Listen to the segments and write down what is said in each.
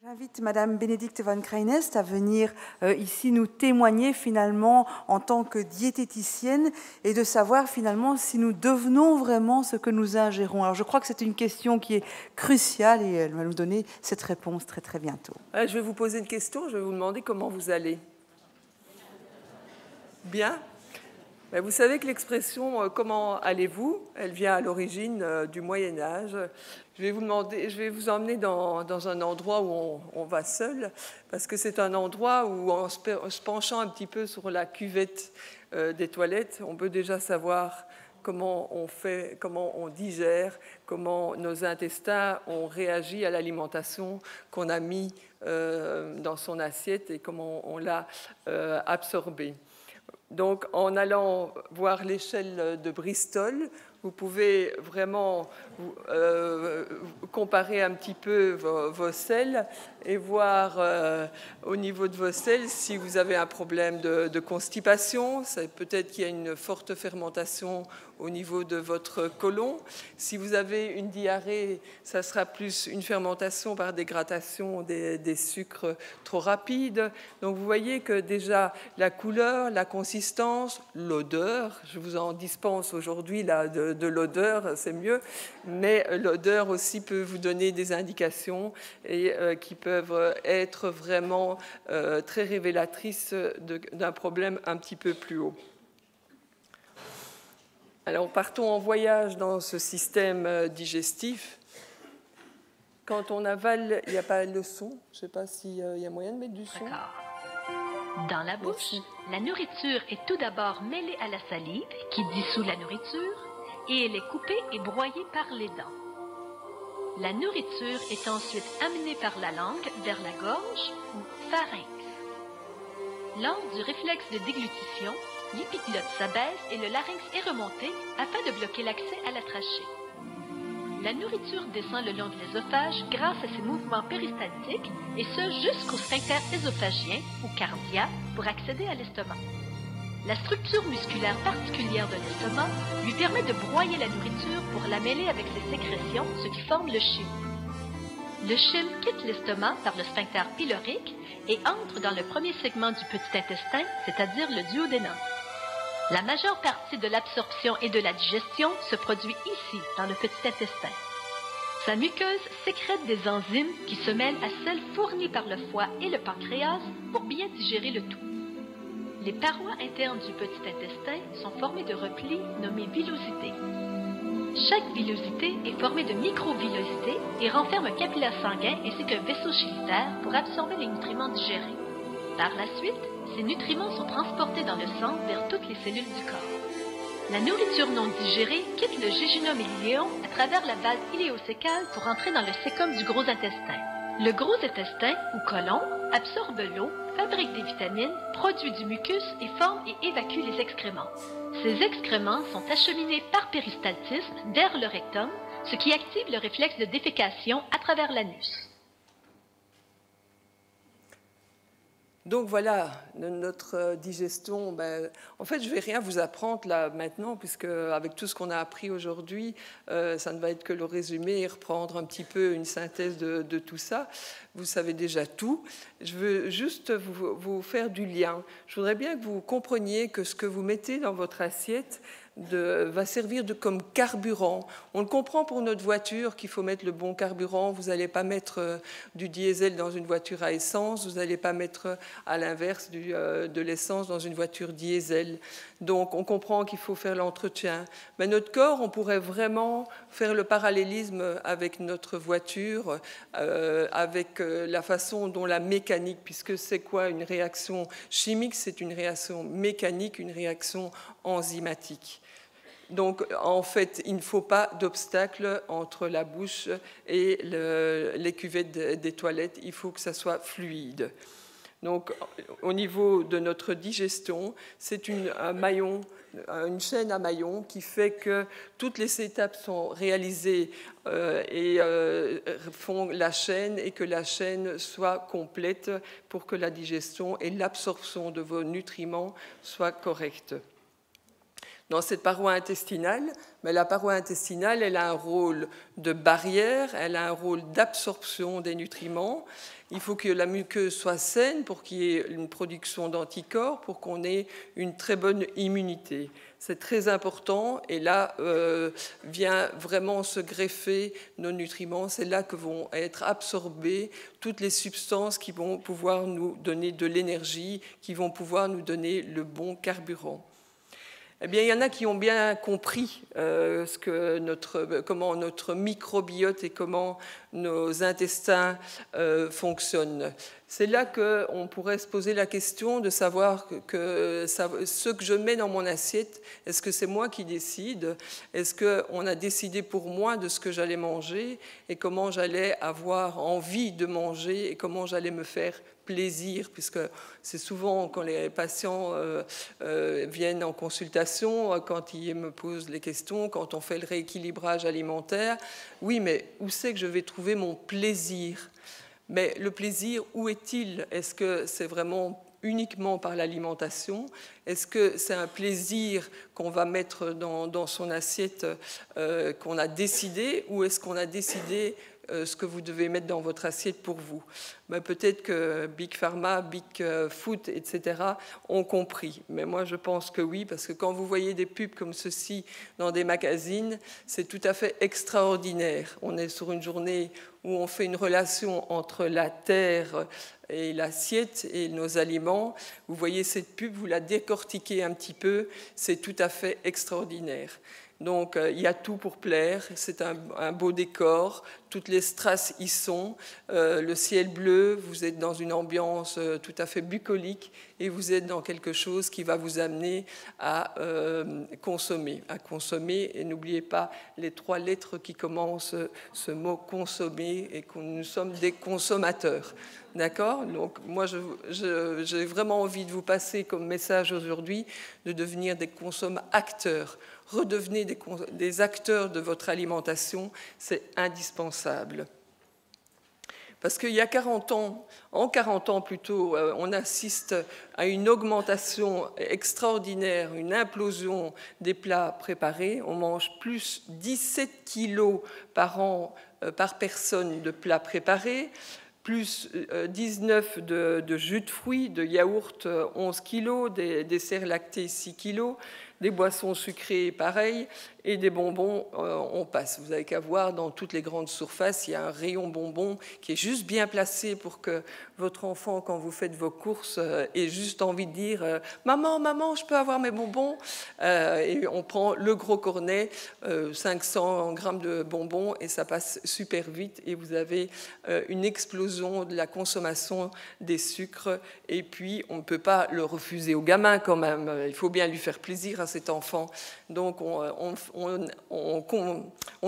J'invite Madame Bénédicte van Krijnest à venir ici nous témoigner finalement en tant que diététicienne et de savoir finalement si nous devenons vraiment ce que nous ingérons. Alors je crois que c'est une question qui est cruciale et elle va nous donner cette réponse très très bientôt. Je vais vous poser une question, je vais vous demander comment vous allez. Bien. Vous savez que l'expression « comment allez-vous » elle vient à l'origine du Moyen-Âge. Je vais vous emmener dans un endroit où on va seul, parce que c'est un endroit où, en se penchant un petit peu sur la cuvette des toilettes, on peut déjà savoir comment on fait, comment on digère, comment nos intestins ont réagi à l'alimentation qu'on a mis dans son assiette et comment on l'a absorbée. Donc, en allant voir l'échelle de Bristol, vous pouvez vraiment comparer un petit peu vos selles et voir au niveau de vos selles si vous avez un problème de constipation. Peut-être qu'il y a une forte fermentation au niveau de votre côlon. Si vous avez une diarrhée, ça sera plus une fermentation par dégradation des sucres trop rapides. Donc vous voyez que déjà la couleur, la consistance, l'odeur, je vous en dispense aujourd'hui là de l'odeur, c'est mieux, mais l'odeur aussi peut vous donner des indications et qui peuvent être vraiment très révélatrices d'un problème un petit peu plus haut. Alors, partons en voyage dans ce système digestif. Quand on avale, il n'y a pas le son. Je ne sais pas s'il y a moyen de mettre du son. Dans la bouche, la nourriture est tout d'abord mêlée à la salive qui dissout la nourriture et elle est coupée et broyée par les dents. La nourriture est ensuite amenée par la langue vers la gorge ou pharynx. Lors du réflexe de déglutition, l'épiglotte s'abaisse et le larynx est remonté afin de bloquer l'accès à la trachée. La nourriture descend le long de l'ésophage grâce à ses mouvements péristaltiques et ce jusqu'au sphincter œsophagien ou cardia pour accéder à l'estomac. La structure musculaire particulière de l'estomac lui permet de broyer la nourriture pour la mêler avec ses sécrétions, ce qui forme le chyme. Le chyme quitte l'estomac par le sphincter pylorique et entre dans le premier segment du petit intestin, c'est-à-dire le duodénum. La majeure partie de l'absorption et de la digestion se produit ici, dans le petit intestin. Sa muqueuse sécrète des enzymes qui se mêlent à celles fournies par le foie et le pancréas pour bien digérer le tout. Les parois internes du petit intestin sont formées de replis nommés villosités. Chaque villosité est formée de microvillosités et renferme un capillaire sanguin ainsi qu'un vaisseau chylifère pour absorber les nutriments digérés. Par la suite, ces nutriments sont transportés dans le sang vers toutes les cellules du corps. La nourriture non digérée quitte le jéjunum et l'iléon à travers la base iléocécale pour entrer dans le sécum du gros intestin. Le gros intestin, ou côlon, absorbe l'eau, fabrique des vitamines, produit du mucus et forme et évacue les excréments. Ces excréments sont acheminés par péristaltisme vers le rectum, ce qui active le réflexe de défécation à travers l'anus. Donc voilà, notre digestion, en fait je ne vais rien vous apprendre là maintenant, puisque avec tout ce qu'on a appris aujourd'hui, ça ne va être que le résumé et reprendre un petit peu une synthèse de tout ça. Vous savez déjà tout. Je veux juste vous faire du lien. Je voudrais bien que vous compreniez que ce que vous mettez dans votre assiette va servir comme carburant. On le comprend pour notre voiture qu'il faut mettre le bon carburant. Vous n'allez pas mettre du diesel dans une voiture à essence, vous n'allez pas mettre à l'inverse de l'essence dans une voiture diesel. Donc on comprend qu'il faut faire l'entretien. Mais notre corps, on pourrait vraiment faire le parallélisme avec notre voiture, avec la façon dont la mécanique, puisque c'est quoi une réaction chimique? C'est une réaction mécanique, une réaction enzymatique. Donc, en fait, il ne faut pas d'obstacle entre la bouche et les cuvettes des toilettes. Il faut que ça soit fluide. Donc, au niveau de notre digestion, c'est une chaîne à maillons qui fait que toutes les étapes sont réalisées et font la chaîne et que la chaîne soit complète pour que la digestion et l'absorption de vos nutriments soient correctes. dans cette paroi intestinale. Mais la paroi intestinale, elle a un rôle de barrière, elle a un rôle d'absorption des nutriments. Il faut que la muqueuse soit saine pour qu'il y ait une production d'anticorps, pour qu'on ait une très bonne immunité. C'est très important et là vient vraiment se greffer nos nutriments. C'est là que vont être absorbées toutes les substances qui vont pouvoir nous donner de l'énergie, qui vont pouvoir nous donner le bon carburant. Eh bien, il y en a qui ont bien compris comment notre microbiote et comment nos intestins fonctionnent. C'est là qu'on pourrait se poser la question de savoir ce que je mets dans mon assiette, est-ce que c'est moi qui décide? Est-ce qu'on a décidé pour moi de ce que j'allais manger et comment j'allais avoir envie de manger et comment j'allais me faire plaisir, puisque c'est souvent quand les patients viennent en consultation, quand ils me posent les questions, quand on fait le rééquilibrage alimentaire, oui, mais où c'est que je vais trouver mon plaisir? Mais le plaisir, où est-il? Est-ce que c'est vraiment uniquement par l'alimentation? Est-ce que c'est un plaisir qu'on va mettre dans son assiette qu'on a décidé, ou est-ce qu'on a décidé ce que vous devez mettre dans votre assiette pour vous? Ben, peut-être que Big Pharma, Big Food, etc. ont compris. Mais moi, je pense que oui, parce que quand vous voyez des pubs comme ceci dans des magazines, c'est tout à fait extraordinaire. On est sur une journée où on fait une relation entre la terre et l'assiette et nos aliments. Vous voyez cette pub, vous la décortiquez un petit peu, c'est tout à fait extraordinaire. Donc, il y a tout pour plaire, c'est un beau décor, toutes les strass y sont, le ciel bleu, vous êtes dans une ambiance tout à fait bucolique et vous êtes dans quelque chose qui va vous amener à consommer. Et n'oubliez pas les 3 lettres qui commencent ce mot consommer et que nous sommes des consommateurs. D'accord? Donc, moi, j'ai vraiment envie de vous passer comme message aujourd'hui de devenir des consommateurs. Redevenez des acteurs de votre alimentation, c'est indispensable. Parce qu'il y a 40 ans plutôt, on assiste à une augmentation extraordinaire, une implosion des plats préparés. On mange plus 17 kilos par an par personne de plats préparés, plus 19 de jus de fruits, de yaourt 11 kilos, des desserts lactés 6 kilos, des boissons sucrées pareil, et des bonbons, on passe. Vous n'avez qu'à voir dans toutes les grandes surfaces, il y a un rayon bonbons qui est juste bien placé pour que votre enfant, quand vous faites vos courses, ait juste envie de dire « Maman, maman, je peux avoir mes bonbons ?» Et on prend le gros cornet, 500 grammes de bonbons, et ça passe super vite, et vous avez une explosion de la consommation des sucres, et puis on ne peut pas le refuser au gamin quand même. Il faut bien lui faire plaisir à cet enfant. Donc on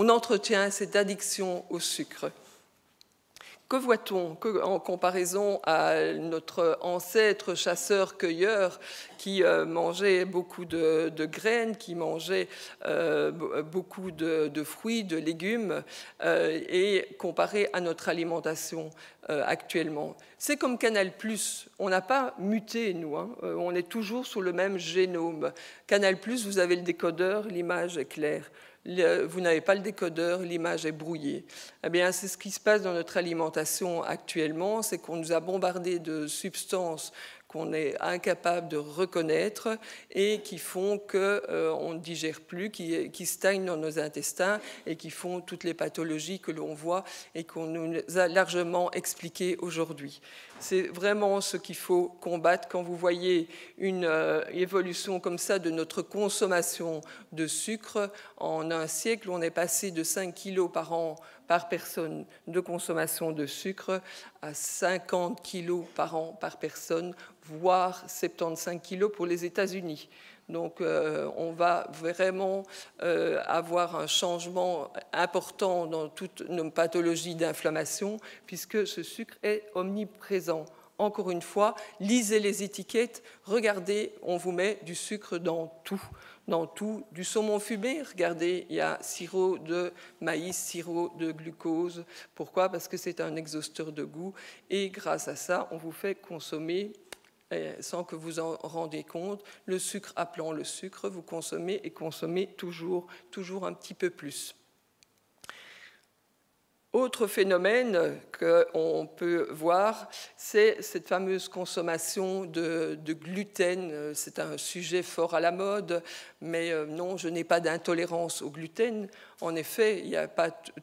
entretient cette addiction au sucre. Que voit-on en comparaison à notre ancêtre chasseur-cueilleur qui mangeait beaucoup de graines, qui mangeait beaucoup de fruits, de légumes, et comparé à notre alimentation actuellement? C'est comme Canal+, on n'a pas muté, nous, hein. On est toujours sur le même génome. Canal+, vous avez le décodeur, l'image est claire. Vous n'avez pas le décodeur, l'image est brouillée. Eh bien, c'est ce qui se passe dans notre alimentation actuellement, c'est qu'on nous a bombardé de substances qu'on est incapable de reconnaître et qui font qu'on ne digère plus, qui stagnent dans nos intestins et qui font toutes les pathologies que l'on voit et qu'on nous a largement expliquées aujourd'hui. C'est vraiment ce qu'il faut combattre quand vous voyez une évolution comme ça de notre consommation de sucre. En un siècle, on est passé de 5 kilos par an par personne de consommation de sucre à 50 kilos par an par personne, voire 75 kilos pour les États-Unis. Donc on va vraiment avoir un changement important dans toutes nos pathologies d'inflammation puisque ce sucre est omniprésent. Encore une fois, lisez les étiquettes, regardez, on vous met du sucre dans tout. Du saumon fumé, regardez, il y a sirop de maïs, sirop de glucose. Pourquoi? Parce que c'est un exhausteur de goût et grâce à ça, on vous fait consommer sans que vous en rendiez compte, le sucre appelant le sucre, vous consommez et consommez toujours un petit peu plus. Autre phénomène qu'on peut voir, c'est cette fameuse consommation de gluten. C'est un sujet fort à la mode, mais non, je n'ai pas d'intolérance au gluten. En effet,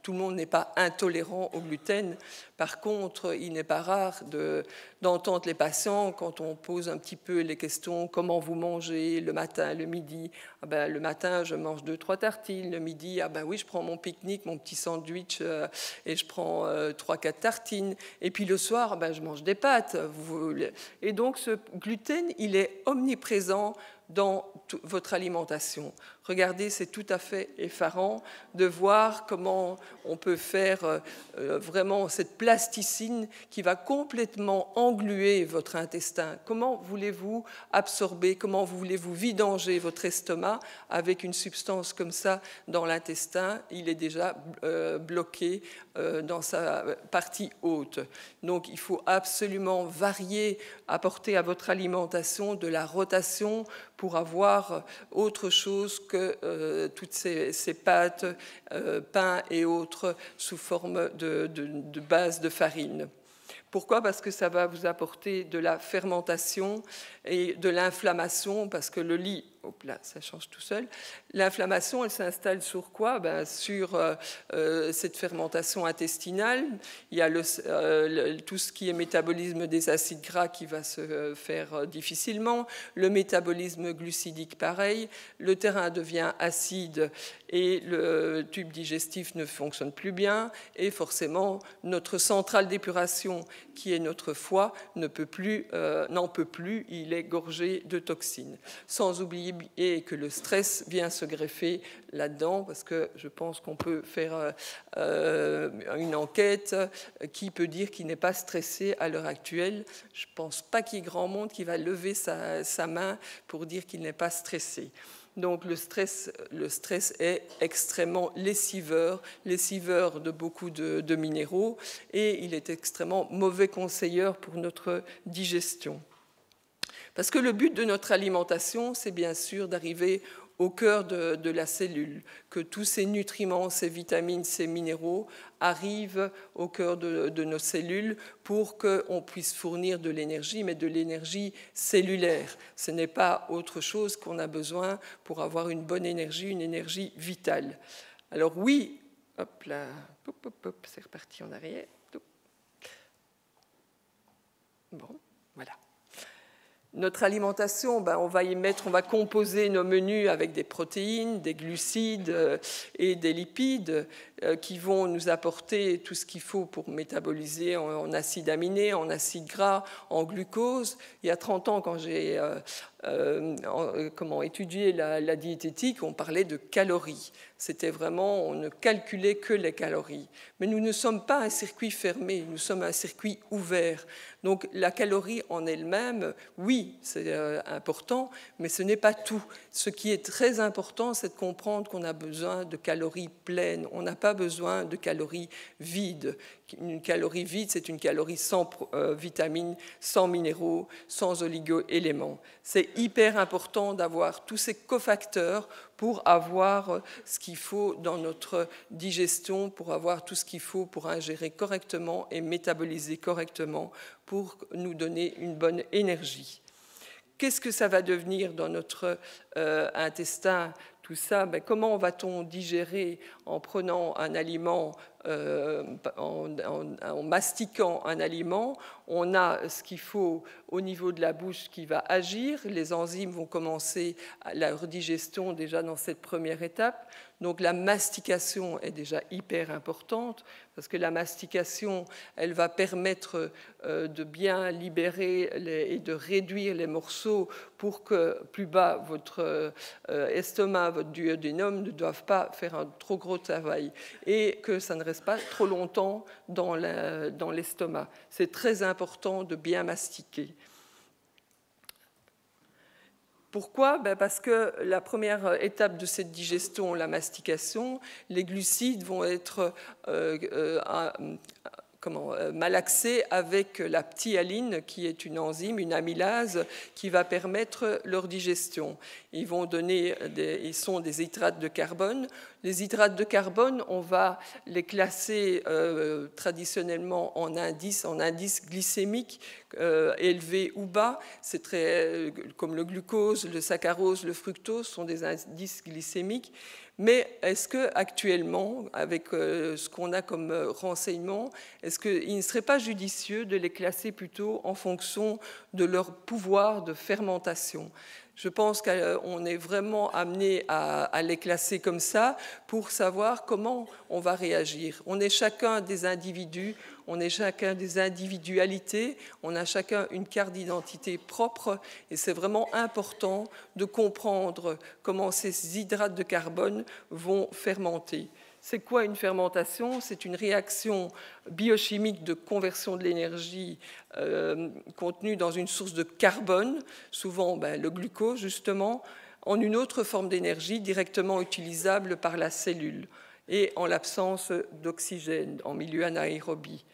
tout le monde n'est pas intolérant au gluten. Par contre, il n'est pas rare d'entendre les patients, quand on pose un petit peu les questions, comment vous mangez le matin, le midi. Ah ben, le matin, je mange 2-3 tartines. Le midi, ah ben oui, je prends mon pique-nique, mon petit sandwich, et je prends 3-4 tartines. Et puis le soir, ben, je mange des pâtes. Et donc, ce gluten, il est omniprésent dans votre alimentation. Regardez, c'est tout à fait effarant de voir comment on peut faire vraiment cette plasticine qui va complètement engluer votre intestin. Comment voulez-vous absorber, comment voulez-vous vidanger votre estomac avec une substance comme ça dans l'intestin? Il est déjà bloqué dans sa partie haute. Donc il faut absolument varier, apporter à votre alimentation de la rotation pour avoir autre chose que toutes ces pâtes, pain et autres sous forme de base de farine. Pourquoi? Parce que ça va vous apporter de la fermentation et de l'inflammation, parce que le lait, hop là, ça change tout seul. L'inflammation, elle s'installe sur quoi? Ben, sur cette fermentation intestinale. Il y a tout ce qui est métabolisme des acides gras qui va se faire difficilement. Le métabolisme glucidique, pareil. Le terrain devient acide et le tube digestif ne fonctionne plus bien. Et forcément, notre centrale d'épuration, qui est notre foie, n'en peut plus, il est gorgé de toxines. Sans oublier que le stress vient se greffer là-dedans, parce que je pense qu'on peut faire une enquête qui peut dire qu'il n'est pas stressé à l'heure actuelle. Je ne pense pas qu'il y ait grand monde qui va lever sa main pour dire qu'il n'est pas stressé. Donc le stress est extrêmement lessiveur de beaucoup de minéraux, et il est extrêmement mauvais conseilleur pour notre digestion. Parce que le but de notre alimentation, c'est bien sûr d'arriver au cœur de la cellule, que tous ces nutriments, ces vitamines, ces minéraux arrivent au cœur de nos cellules pour qu'on puisse fournir de l'énergie, mais de l'énergie cellulaire. Ce n'est pas autre chose qu'on a besoin pour avoir une bonne énergie, une énergie vitale. Alors oui, hop là, c'est reparti en arrière. Bon, voilà. Notre alimentation, on va composer nos menus avec des protéines, des glucides et des lipides qui vont nous apporter tout ce qu'il faut pour métaboliser en acides aminés, en acides gras, en glucose. Il y a 30 ans, quand j'ai étudié la diététique, on parlait de calories. C'était vraiment, on ne calculait que les calories. Mais nous ne sommes pas un circuit fermé, nous sommes un circuit ouvert. Donc la calorie en elle-même, oui, c'est important, mais ce n'est pas tout. Ce qui est très important, c'est de comprendre qu'on a besoin de calories pleines. On n'a pas besoin de calories vides. Une calorie vide, c'est une calorie sans vitamines, sans minéraux, sans oligo-éléments. C'est hyper important d'avoir tous ces cofacteurs pour avoir ce qu'il faut dans notre digestion, pour avoir tout ce qu'il faut pour ingérer correctement et métaboliser correctement pour nous donner une bonne énergie. Qu'est-ce que ça va devenir dans notre intestin, tout ça? Comment va-t-on digérer en prenant un aliment, en mastiquant un aliment? On a ce qu'il faut au niveau de la bouche qui va agir. Les enzymes vont commencer leur digestion déjà dans cette première étape. Donc la mastication est déjà hyper importante, parce que la mastication, elle va permettre de bien libérer et de réduire les morceaux pour que plus bas votre estomac, votre duodénum ne doivent pas faire un trop gros travail et que ça ne reste pas trop longtemps dans l'estomac. C'est très important de bien mastiquer. Pourquoi? Parce que la première étape de cette digestion, la mastication, les glucides vont être malaxer avec la ptyaline, qui est une enzyme, une amylase, qui va permettre leur digestion. Ils sont des hydrates de carbone. Les hydrates de carbone, on va les classer traditionnellement en indice glycémique élevé ou bas. C'est comme le glucose, le saccharose, le fructose sont des indices glycémiques. Mais est-ce qu'actuellement, avec ce qu'on a comme renseignement, est-ce qu'il ne serait pas judicieux de les classer plutôt en fonction de leur pouvoir de fermentation ? Je pense qu'on est vraiment amené à les classer comme ça pour savoir comment on va réagir. On est chacun des individus, on est chacun des individualités, on a chacun une carte d'identité propre et c'est vraiment important de comprendre comment ces hydrates de carbone vont fermenter. C'est quoi une fermentation? C'est une réaction biochimique de conversion de l'énergie contenue dans une source de carbone, souvent le glucose justement, en une autre forme d'énergie directement utilisable par la cellule et en l'absence d'oxygène en milieu anaérobie.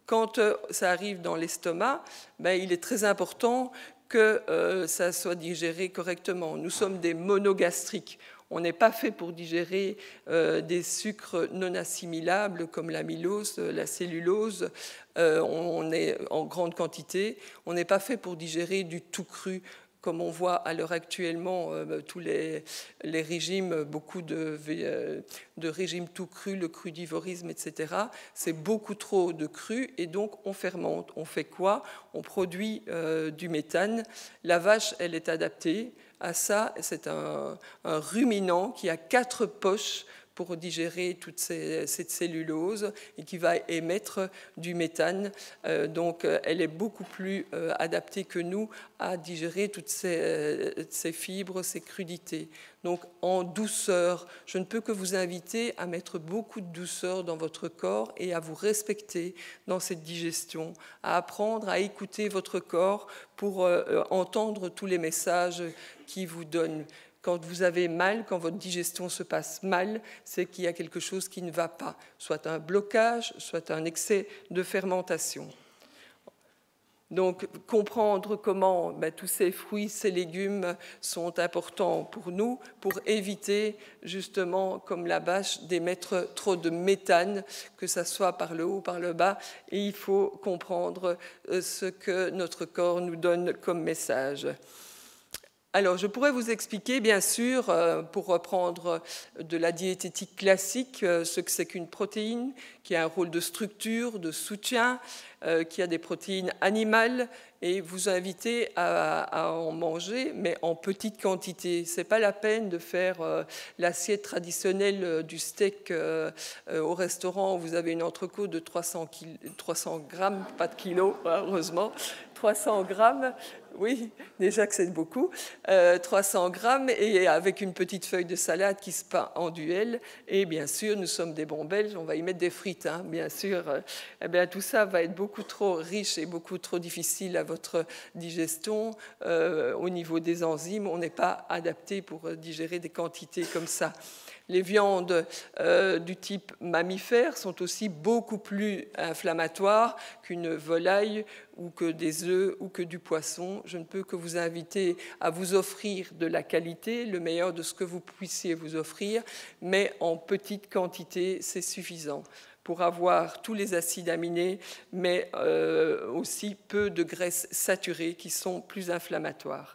Quand ça arrive dans l'estomac, il est très important que ça soit digéré correctement. Nous sommes des monogastriques. On n'est pas fait pour digérer des sucres non assimilables comme l'amylose, la cellulose. On est en grande quantité. On n'est pas fait pour digérer du tout cru, comme on voit à l'heure actuellement tous les régimes, beaucoup de régimes tout crus, le crudivorisme, etc. C'est beaucoup trop de cru et donc on fermente. On fait quoi? On produit du méthane. La vache, elle est adaptée à ça. C'est un ruminant qui a 4 poches pour digérer toute cette cellulose et qui va émettre du méthane. Donc, elle est beaucoup plus adaptée que nous à digérer toutes ces fibres, ces crudités. Donc, en douceur, je ne peux que vous inviter à mettre beaucoup de douceur dans votre corps et à vous respecter dans cette digestion, à apprendre à écouter votre corps pour entendre tous les messages qu'il vous donne. Quand vous avez mal, quand votre digestion se passe mal, c'est qu'il y a quelque chose qui ne va pas, soit un blocage, soit un excès de fermentation. Donc, comprendre comment tous ces fruits, ces légumes sont importants pour nous, pour éviter justement, comme la vache, d'émettre trop de méthane, que ce soit par le haut, par le bas. Et il faut comprendre ce que notre corps nous donne comme message. Alors, je pourrais vous expliquer, bien sûr, pour reprendre de la diététique classique, ce que c'est qu'une protéine, qui a un rôle de structure, de soutien, qui a des protéines animales, et vous inviter à en manger, mais en petite quantité. Ce n'est pas la peine de faire l'assiette traditionnelle du steak au restaurant où vous avez une entrecôte de 300 grammes, pas de kilos, heureusement, 300 grammes. Oui, déjà que c'est beaucoup. 300 grammes et avec une petite feuille de salade qui se peint en duel. Et bien sûr, nous sommes des bons Belges, on va y mettre des frites, hein, bien sûr. Tout ça va être beaucoup trop riche et beaucoup trop difficile à votre digestion. Au niveau des enzymes, on n'est pas adapté pour digérer des quantités comme ça. Les viandes du type mammifère sont aussi beaucoup plus inflammatoires qu'une volaille ou que des œufs ou que du poisson. Je ne peux que vous inviter à vous offrir de la qualité, le meilleur de ce que vous puissiez vous offrir, mais en petite quantité, c'est suffisant pour avoir tous les acides aminés, mais aussi peu de graisses saturées qui sont plus inflammatoires.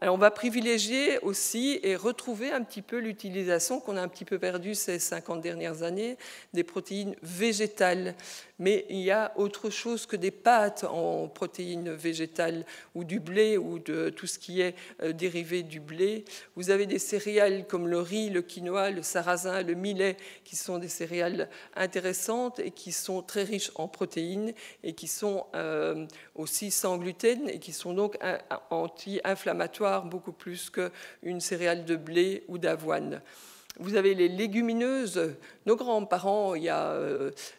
Alors on va privilégier aussi et retrouver un petit peu l'utilisation qu'on a un petit peu perdue ces 50 dernières années des protéines végétales. Mais il y a autre chose que des pâtes en protéines végétales ou du blé ou de tout ce qui est dérivé du blé. Vous avez des céréales comme le riz, le quinoa, le sarrasin, le millet qui sont des céréales intéressantes et qui sont très riches en protéines et qui sont aussi sans gluten et qui sont donc anti-inflammatoires beaucoup plus qu'une céréale de blé ou d'avoine. Vous avez les légumineuses. Nos grands-parents, il y a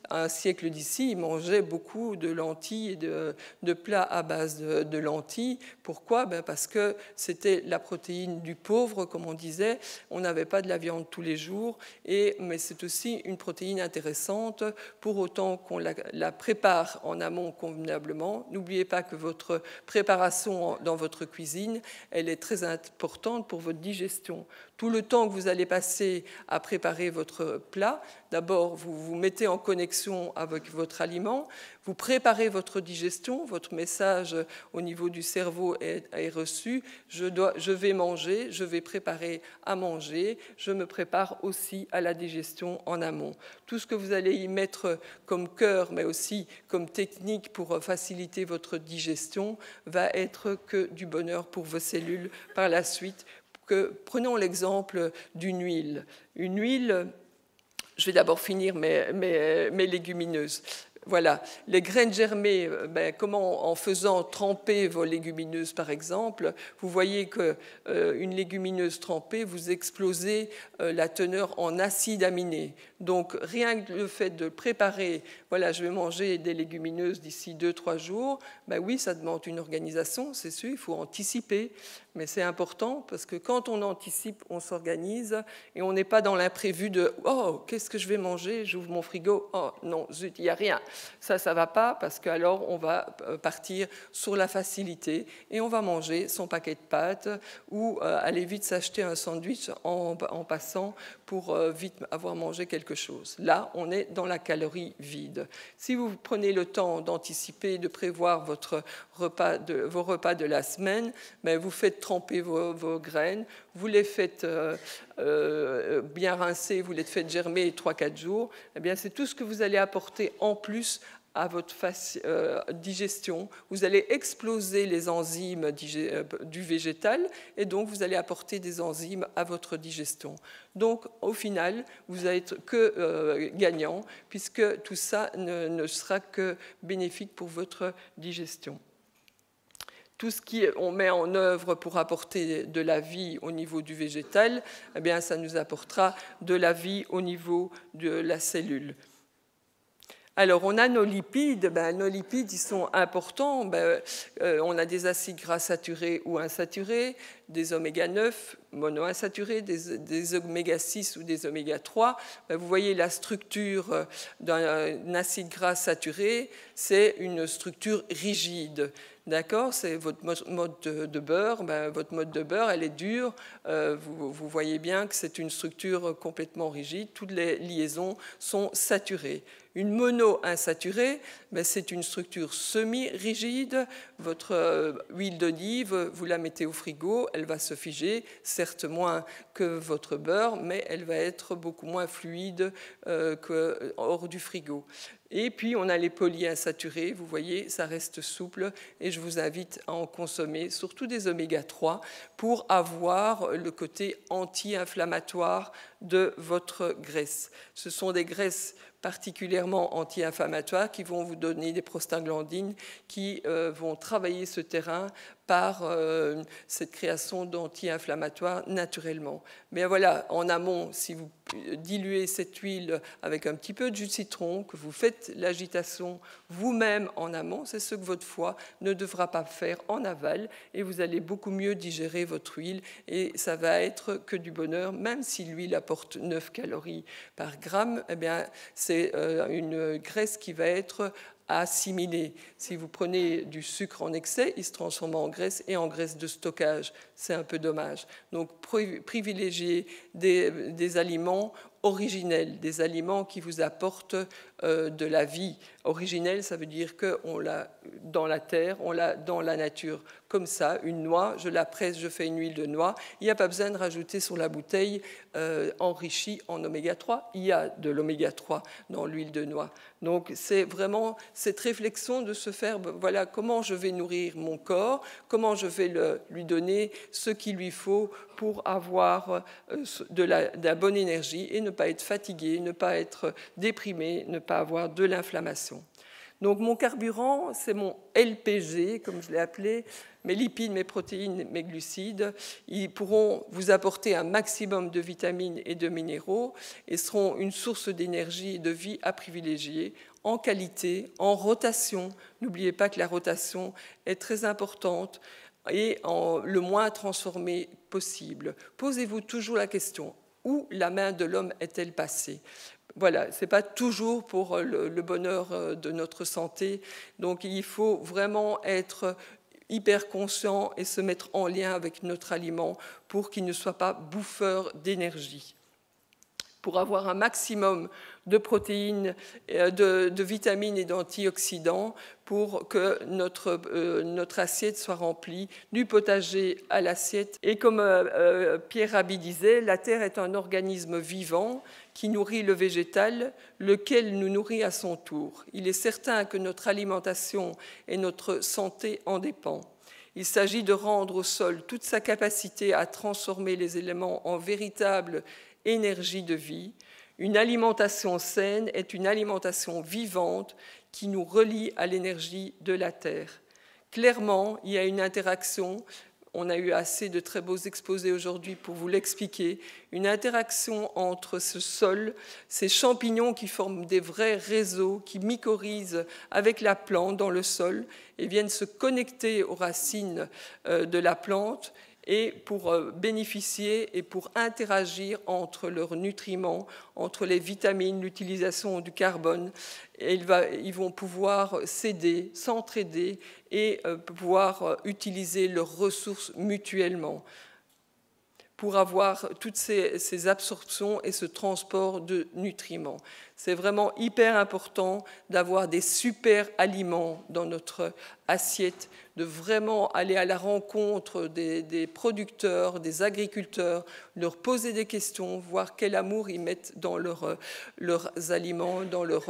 un siècle d'ici, ils mangeaient beaucoup de lentilles et de plats à base de lentilles. Pourquoi? Parce que c'était la protéine du pauvre, comme on disait. On n'avait pas de la viande tous les jours, mais c'est aussi une protéine intéressante pour autant qu'on la prépare en amont convenablement. N'oubliez pas que votre préparation dans votre cuisine, elle est très importante pour votre digestion. Tout le temps que vous allez passer à préparer votre plat, d'abord, vous vous mettez en connexion avec votre aliment, vous préparez votre digestion, votre message au niveau du cerveau est reçu, je vais manger, je vais préparer à manger, je me prépare aussi à la digestion en amont. Tout ce que vous allez y mettre comme cœur, mais aussi comme technique pour faciliter votre digestion, va être que du bonheur pour vos cellules par la suite. Prenons l'exemple d'une huile. Une huile, je vais d'abord finir mes légumineuses. Voilà, les graines germées, comment en faisant tremper vos légumineuses par exemple, vous voyez qu'une légumineuse trempée, vous explosez la teneur en acides aminés. Donc rien que le fait de préparer, voilà, je vais manger des légumineuses d'ici 2-3 jours, oui, ça demande une organisation, c'est sûr, il faut anticiper, mais c'est important parce que quand on anticipe, on s'organise et on n'est pas dans l'imprévu de « Oh, qu'est-ce que je vais manger? J'ouvre mon frigo, oh non, zut, il n'y a rien ». Ça ne va pas parce qu'alors on va partir sur la facilité et on va manger son paquet de pâtes ou aller vite s'acheter un sandwich en passant pour vite avoir mangé quelque chose. Là, on est dans la calorie vide. Si vous prenez le temps d'anticiper, de prévoir vos repas de la semaine, vous faites tremper vos graines, vous les faites bien rincer, vous les faites germer 3-4 jours, c'est tout ce que vous allez apporter en plus à votre digestion. Vous allez exploser les enzymes du végétal et donc vous allez apporter des enzymes à votre digestion. Donc au final, vous allez être que gagnant puisque tout ça ne sera que bénéfique pour votre digestion. Tout ce qu'on met en œuvre pour apporter de la vie au niveau du végétal, ça nous apportera de la vie au niveau de la cellule. Alors, on a nos lipides. Nos lipides, ils sont importants. On a des acides gras saturés ou insaturés, des oméga 9 monoinsaturés, des oméga 6 ou des oméga 3. Vous voyez la structure d'un acide gras saturé, c'est une structure rigide. D'accord, c'est votre mode de beurre. Votre mode de beurre, elle est dure. Vous voyez bien que c'est une structure complètement rigide. Toutes les liaisons sont saturées. Une monoinsaturée, c'est une structure semi-rigide. Votre huile d'olive, vous la mettez au frigo, elle va se figer, certes moins que votre beurre, mais elle va être beaucoup moins fluide que hors du frigo. Et puis, on a les polyinsaturés, vous voyez, ça reste souple et je vous invite à en consommer, surtout des oméga 3, pour avoir le côté anti-inflammatoire de votre graisse. Ce sont des graisses particulièrement anti-inflammatoires qui vont vous donner des prostaglandines qui vont travailler ce terrain par cette création d'anti-inflammatoires naturellement. Mais voilà, en amont, si vous diluez cette huile avec un petit peu de jus de citron, que vous faites l'agitation vous-même en amont, c'est ce que votre foie ne devra pas faire en aval et vous allez beaucoup mieux digérer votre huile et ça va être que du bonheur, même si l'huile apporte 9 calories par gramme, c'est une graisse qui va être assimilée. Si vous prenez du sucre en excès, il se transforme en graisse et en graisse de stockage. C'est un peu dommage. Donc, privilégiez des aliments originels, des aliments qui vous apportent de la vie. Originel, ça veut dire qu'on l'a dans la terre, on l'a dans la nature. Comme ça, une noix, je la presse, je fais une huile de noix. Il n'y a pas besoin de rajouter sur la bouteille enrichie en oméga 3. Il y a de l'oméga 3 dans l'huile de noix. Donc, c'est vraiment cette réflexion de se faire, voilà, comment je vais nourrir mon corps, comment je vais lui donner ce qu'il lui faut pour avoir de la bonne énergie et ne pas être fatigué, ne pas être déprimé, ne pas avoir de l'inflammation. Donc mon carburant, c'est mon LPG, comme je l'ai appelé, mes lipides, mes protéines, mes glucides. Ils pourront vous apporter un maximum de vitamines et de minéraux et seront une source d'énergie et de vie à privilégier en qualité, en rotation. N'oubliez pas que la rotation est très importante et le moins transformée possible. Posez-vous toujours la question, où la main de l'homme est-elle passée ? Voilà, ce n'est pas toujours pour le bonheur de notre santé. Donc il faut vraiment être hyper conscient et se mettre en lien avec notre aliment pour qu'il ne soit pas bouffeur d'énergie. Pour avoir un maximum de protéines, de vitamines et d'antioxydants pour que notre assiette soit remplie, du potager à l'assiette. Et comme Pierre Rabhi disait, la terre est un organisme vivant qui nourrit le végétal, lequel nous nourrit à son tour. Il est certain que notre alimentation et notre santé en dépendent. Il s'agit de rendre au sol toute sa capacité à transformer les éléments en véritable énergie de vie. Une alimentation saine est une alimentation vivante qui nous relie à l'énergie de la terre. Clairement, il y a une interaction, on a eu assez de très beaux exposés aujourd'hui pour vous l'expliquer, une interaction entre ce sol, ces champignons qui forment des vrais réseaux, qui mycorhizent avec la plante dans le sol et viennent se connecter aux racines de la plante et pour bénéficier et pour interagir entre leurs nutriments, entre les vitamines, l'utilisation du carbone. Et ils vont pouvoir s'aider, s'entraider et pouvoir utiliser leurs ressources mutuellement pour avoir toutes ces absorptions et ce transport de nutriments. C'est vraiment hyper important d'avoir des super aliments dans notre assiette, de vraiment aller à la rencontre des producteurs, des agriculteurs, leur poser des questions, voir quel amour ils mettent dans leurs aliments, dans leur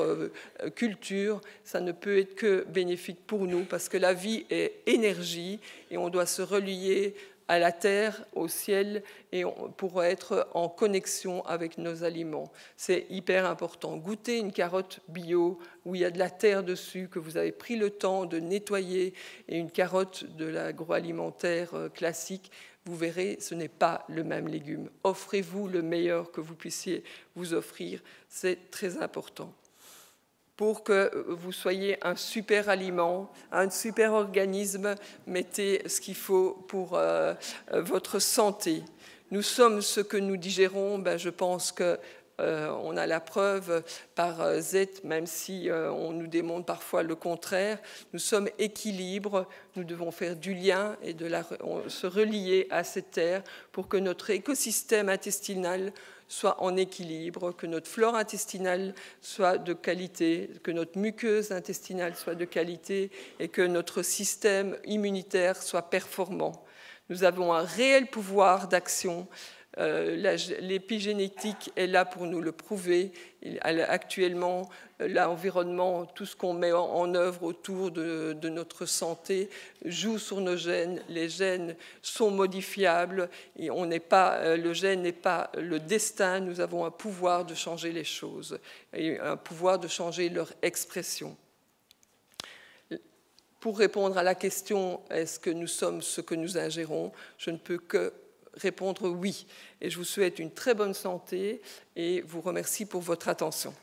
culture. Ça ne peut être que bénéfique pour nous parce que la vie est énergie et on doit se relier à la terre, au ciel, et pour être en connexion avec nos aliments. C'est hyper important. Goûtez une carotte bio où il y a de la terre dessus, que vous avez pris le temps de nettoyer, et une carotte de l'agroalimentaire classique, vous verrez, ce n'est pas le même légume. Offrez-vous le meilleur que vous puissiez vous offrir, c'est très important. Pour que vous soyez un super aliment, un super organisme, mettez ce qu'il faut pour votre santé. Nous sommes ce que nous digérons, je pense que on a la preuve par Z, même si on nous démontre parfois le contraire. Nous sommes équilibre, nous devons faire du lien et se relier à cette terre pour que notre écosystème intestinal soit en équilibre, que notre flore intestinale soit de qualité, que notre muqueuse intestinale soit de qualité et que notre système immunitaire soit performant. Nous avons un réel pouvoir d'action. L'épigénétique est là pour nous le prouver. Actuellement, l'environnement, tout ce qu'on met en œuvre autour de notre santé joue sur nos gènes. Les gènes sont modifiables et le gène n'est pas le destin. Nous avons un pouvoir de changer les choses et un pouvoir de changer leur expression. Pour répondre à la question « Est-ce que nous sommes ce que nous ingérons ?», je ne peux que répondre oui. Et je vous souhaite une très bonne santé et vous remercie pour votre attention.